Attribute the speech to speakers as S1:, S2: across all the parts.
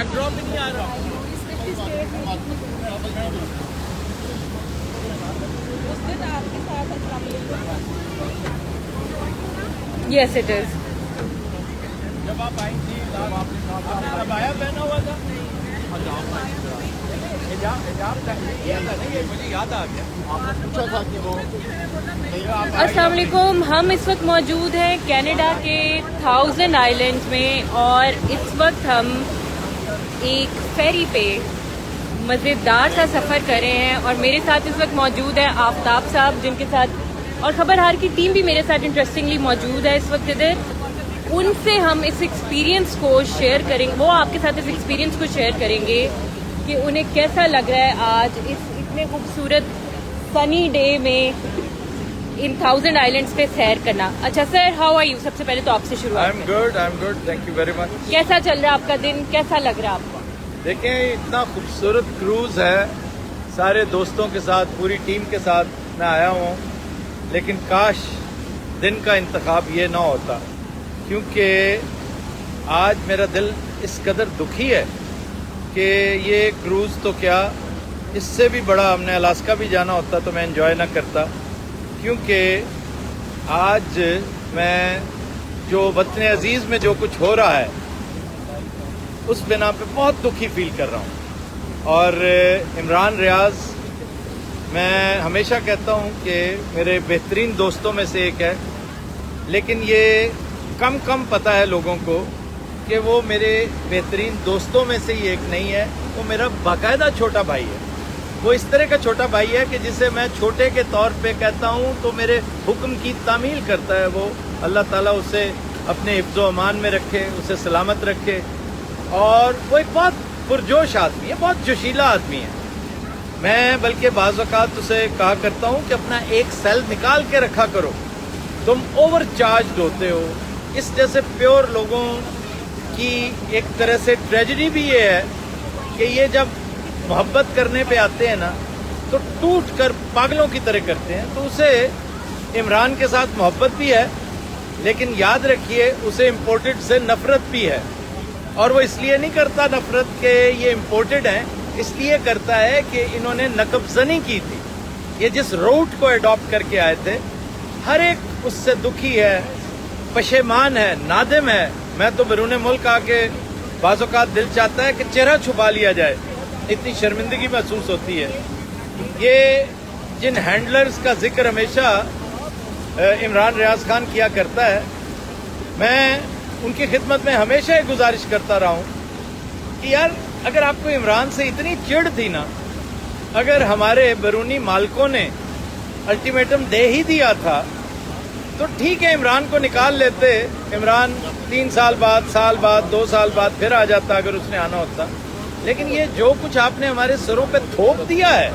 S1: Back drop بھی نہیں آ رہا.
S2: Yes it is.
S1: جب آپ آئی تھی ابایا پہنا ہوا تھا. مجھے یاد آ گیا.
S2: السلام علیکم. ہم اس وقت موجود ہیں کینیڈا کے 1000 آئلینڈ میں، اور اس وقت ہم ایک فیری پہ مزیدار سا سفر کر رہے ہیں، اور میرے ساتھ اس وقت موجود ہیں آفتاب صاحب، جن کے ساتھ اور خبرہار کی ٹیم بھی میرے ساتھ انٹرسٹنگلی موجود ہے اس وقت ادھر. ان سے ہم اس ایکسپیرینس کو شیئر کریں گے، وہ آپ کے ساتھ اس ایکسپیرینس کو شیئر کریں گے کہ انہیں کیسا لگ رہا ہے آج اس اتنے خوبصورت سنی ڈے میں ان 1000 آئلینڈس پہ سیر کرنا. اچھا سر، ہاؤ آر یو؟ سب سے پہلے تو آپ سے شروعات
S1: I'm good, thank you very much.
S2: کیسا چل رہا ہے آپ کا دن؟ کیسا لگ رہا ہے آپ کو؟
S1: دیکھیں اتنا خوبصورت کروز ہے، سارے دوستوں کے ساتھ پوری ٹیم کے ساتھ میں آیا ہوں، لیکن کاش دن کا انتخاب یہ نہ ہوتا، کیونکہ آج میرا دل اس قدر دکھی ہے کہ یہ کروز تو کیا، اس سے بھی بڑا ہم نے الاسکا بھی جانا ہوتا تو میں انجوائے نہ کرتا، کیونکہ آج میں جو وطن عزیز میں جو کچھ ہو رہا ہے اس بنا پہ بہت دکھی فیل کر رہا ہوں. اور عمران ریاض میں ہمیشہ کہتا ہوں کہ میرے بہترین دوستوں میں سے ایک ہے، لیکن یہ کم پتہ ہے لوگوں کو کہ وہ میرے بہترین دوستوں میں سے ہی ایک نہیں ہے، وہ میرا باقاعدہ چھوٹا بھائی ہے. وہ اس طرح کا چھوٹا بھائی ہے کہ جسے میں چھوٹے کے طور پہ کہتا ہوں تو میرے حکم کی تعمیل کرتا ہے. وہ اللہ تعالیٰ اسے اپنے حفظ و امان میں رکھے، اسے سلامت رکھے. اور وہ ایک بہت پرجوش آدمی ہے، بہت جوشیلا آدمی ہے. میں بلکہ بعض اوقات اسے کہا کرتا ہوں کہ اپنا ایک سیل نکال کے رکھا کرو، تم اوور چارجڈ ہوتے ہو. اس جیسے پیور لوگوں کی ایک طرح سے ٹریجڈی بھی یہ ہے کہ یہ جب محبت کرنے پہ آتے ہیں نا تو ٹوٹ کر پاگلوں کی طرح کرتے ہیں. تو اسے عمران کے ساتھ محبت بھی ہے، لیکن یاد رکھیے اسے امپورٹڈ سے نفرت بھی ہے. اور وہ اس لیے نہیں کرتا نفرت کہ یہ امپورٹڈ ہیں، اس لیے کرتا ہے کہ انہوں نے نقب زنی کی تھی. یہ جس روٹ کو اڈاپٹ کر کے آئے تھے، ہر ایک اس سے دکھی ہے، پشیمان ہے، نادم ہے. میں تو بیرون ملک آ کے بعض اوقات دل چاہتا ہے کہ چہرہ چھپا لیا جائے، اتنی شرمندگی محسوس ہوتی ہے. یہ جن ہینڈلرز کا ذکر ہمیشہ عمران ریاض خان کیا کرتا ہے، میں ان کی خدمت میں ہمیشہ یہ گزارش کرتا رہا ہوں کہ یار اگر آپ کو عمران سے اتنی چڑ تھی نا، اگر ہمارے بیرونی مالکوں نے الٹیمیٹم دے ہی دیا تھا تو ٹھیک ہے عمران کو نکال لیتے. عمران 3 سال بعد، سال بعد، 2 سال بعد پھر آ جاتا اگر اس نے آنا ہوتا. لیکن یہ جو کچھ آپ نے ہمارے سروں پہ تھوپ دیا ہے،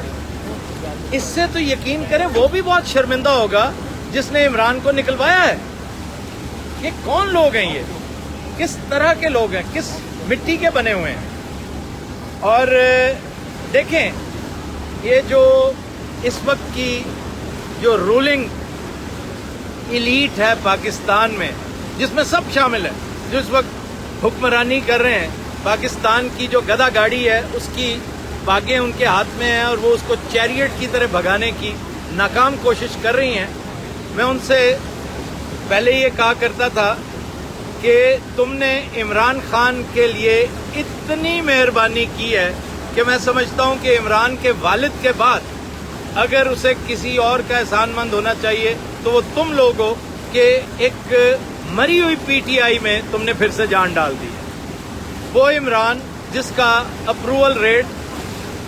S1: اس سے تو یقین کریں وہ بھی بہت شرمندہ ہوگا جس نے عمران کو نکلوایا ہے. یہ کون لوگ ہیں؟ یہ کس طرح کے لوگ ہیں؟ کس مٹی کے بنے ہوئے ہیں؟ اور دیکھیں یہ جو اس وقت کی جو رولنگ ایلیٹ ہے پاکستان میں، جس میں سب شامل ہیں، جو اس وقت حکمرانی کر رہے ہیں، پاکستان کی جو گدھا گاڑی ہے اس کی باغیں ان کے ہاتھ میں ہیں اور وہ اس کو چیریٹ کی طرح بھگانے کی ناکام کوشش کر رہی ہیں. میں ان سے پہلے یہ کہا کرتا تھا کہ تم نے عمران خان کے لیے اتنی مہربانی کی ہے کہ میں سمجھتا ہوں کہ عمران کے والد کے بعد اگر اسے کسی اور کا احسان مند ہونا چاہیے تو وہ تم لوگ ہو کہ ایک مری ہوئی پی ٹی آئی میں تم نے پھر سے جان ڈال دی. وہ عمران جس کا اپروول ریٹ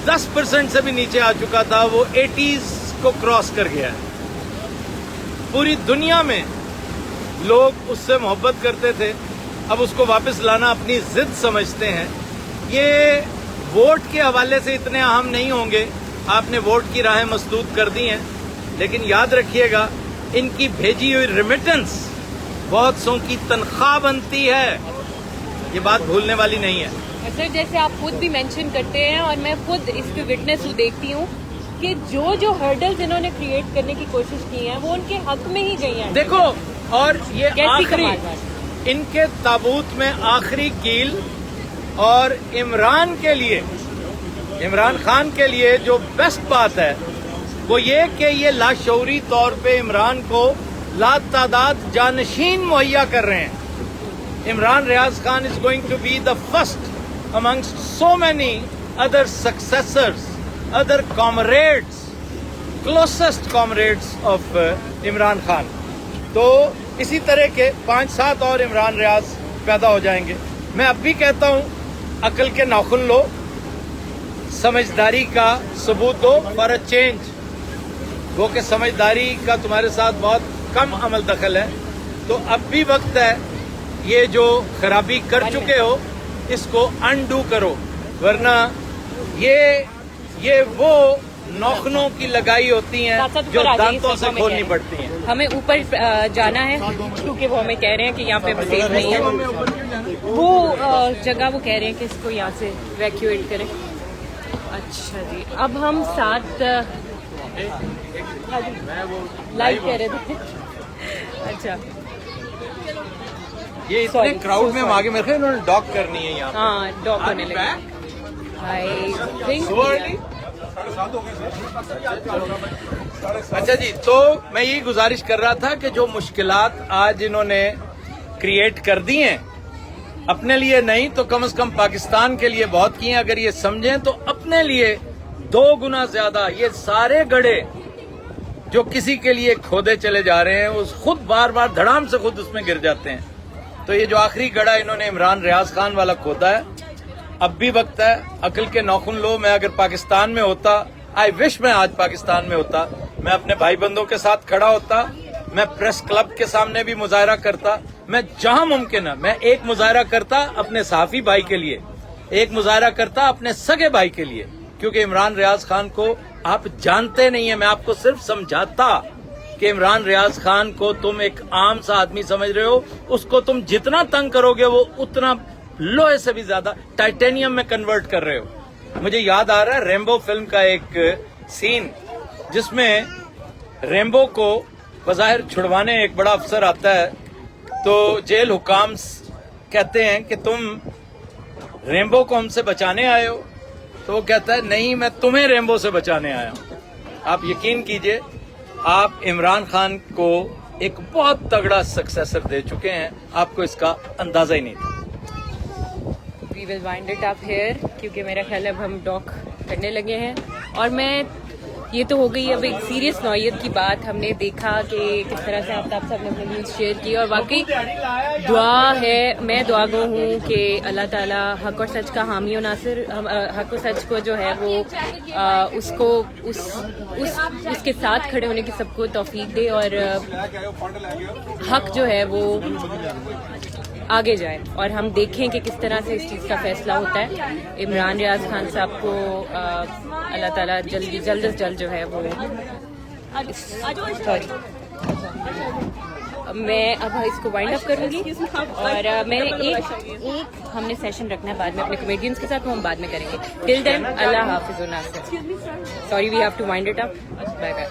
S1: 10% سے بھی نیچے آ چکا تھا، وہ 80s کو کراس کر گیا ہے. پوری دنیا میں لوگ اس سے محبت کرتے تھے، اب اس کو واپس لانا اپنی ضد سمجھتے ہیں. یہ ووٹ کے حوالے سے اتنے اہم نہیں ہوں گے، آپ نے ووٹ کی راہیں مسدود کر دی ہیں، لیکن یاد رکھیے گا ان کی بھیجی ہوئی ریمیٹنس بہت سو کی تنخواہ بنتی ہے، یہ بات بھولنے والی نہیں ہے.
S2: سر جیسے آپ خود بھی مینشن کرتے ہیں اور میں خود اس کی وٹنس ہوں، دیکھتی ہوں کہ جو ہرڈلز انہوں نے کریٹ کرنے کی کوشش کی ہیں وہ ان کے حق میں ہی گئی ہیں.
S1: دیکھو، اور یہ
S2: کیسی
S1: آخری
S2: کمال بات.
S1: ان کے تابوت میں آخری کیل اور عمران خان کے لیے جو بیسٹ بات ہے وہ یہ کہ یہ لاشعوری طور پہ عمران کو لاتعداد جانشین مہیا کر رہے ہیں. عمران ریاض Khan is going to be the first amongst so many other successors, other comrades, closest comrades of Imran Khan. تو اسی طرح کے 5-7 اور عمران ریاض پیدا ہو جائیں گے. میں اب بھی کہتا ہوں عقل کے ناخن لو, سمجھداری کا ثبوت دو فار اے چینج. وہ کہ سمجھداری کا تمہارے ساتھ بہت کم عمل دخل ہے, تو اب بھی وقت ہے یہ جو خرابی کر چکے ہو اس کو انڈو کرو, ورنہ یہ وہ نوخنوں کی لگائی ہوتی ہیں جو دانتوں سے کھولنی پڑتی ہیں.
S2: ہمیں اوپر جانا ہے کیونکہ وہ ہمیں کہہ رہے ہیں کہ یہاں پہ سیف نہیں ہے. وہ جگہ وہ کہہ رہے ہیں کہ اس کو یہاں سے ایویکیویٹ کریں. اچھا جی, اب ہم ساتھ لائیو کہہ رہے تھے. اچھا
S1: یہ اتنے کراؤڈ میں ہم آگے میرے خیال انہوں نے ڈاک کرنی ہے یہاں.
S2: ہاں ڈاک ہونے لگے.
S1: اچھا جی, تو میں یہی گزارش کر رہا تھا کہ جو مشکلات آج انہوں نے کریٹ کر دی ہیں اپنے لیے نہیں تو کم از کم پاکستان کے لیے بہت کی ہیں. اگر یہ سمجھیں تو اپنے لیے 2 گنا زیادہ. یہ سارے گڑھے جو کسی کے لیے کھودے چلے جا رہے ہیں وہ خود بار بار دھڑام سے خود اس میں گر جاتے ہیں. تو یہ جو آخری گڑھا انہوں نے عمران ریاض خان والا کھودا ہے, اب بھی وقت ہے عقل کے ناخن لو. میں اگر پاکستان میں ہوتا, آئی وش میں آج پاکستان میں ہوتا, میں اپنے بھائی بندوں کے ساتھ کھڑا ہوتا, میں پریس کلب کے سامنے بھی مظاہرہ کرتا, میں جہاں ممکن ہے میں ایک مظاہرہ کرتا اپنے صحافی بھائی کے لیے, ایک مظاہرہ کرتا اپنے سگے بھائی کے لیے, کیونکہ عمران ریاض خان کو آپ جانتے نہیں ہیں. میں آپ کو صرف سمجھاتا کہ عمران ریاض خان کو تم ایک عام سا آدمی سمجھ رہے ہو, اس کو تم جتنا تنگ کرو گے وہ اتنا لوہے سے بھی زیادہ ٹائٹینیم میں کنورٹ کر رہے ہو. مجھے یاد آ رہا ہے ریمبو فلم کا ایک سین جس میں ریمبو کو بظاہر چھڑوانے ایک بڑا افسر آتا ہے, تو جیل حکام کہتے ہیں کہ تم ریمبو کو ہم سے بچانے آئے ہو, تو وہ کہتا ہے نہیں میں تمہیں ریمبو سے بچانے آیا ہوں. آپ یقین کیجئے آپ عمران خان کو ایک بہت تگڑا سکسیسر دے چکے ہیں, آپ کو اس کا اندازہ ہی نہیں تھا.
S2: وی ول وائنڈ اٹ اپ ہیئر کیونکہ میرا خیال ہے اب ہم ڈاک کرنے لگے ہیں. اور میں یہ تو ہو گئی اب ایک سیریس نوعیت کی بات. ہم نے دیکھا کہ کس طرح سے آفتاب صاحب نے اپنی نیوز شیئر کی, اور واقعی دعا ہے, میں دعا گو ہوں کہ اللہ تعالیٰ حق اور سچ کا حامی و ناصر, حق و سچ کو جو ہے وہ اس کو اس کے ساتھ کھڑے ہونے کی سب کو توفیق دے, اور حق جو ہے وہ آگے جائے, اور ہم دیکھیں کہ کس طرح سے اس چیز کا فیصلہ ہوتا ہے. عمران ریاض خان صاحب کو اللہ تعالیٰ جلد از جلد جو ہے وہ میں اب اس کو وائنڈ اپ کروں گی, اور میں نے ایک ہم نے سیشن رکھنا ہے بعد میں اپنے کمیڈینس کے ساتھ, وہ ہم بعد میں کریں گے. ٹل دین اللہ حافظ. Sorry we have to wind it up. Bye bye.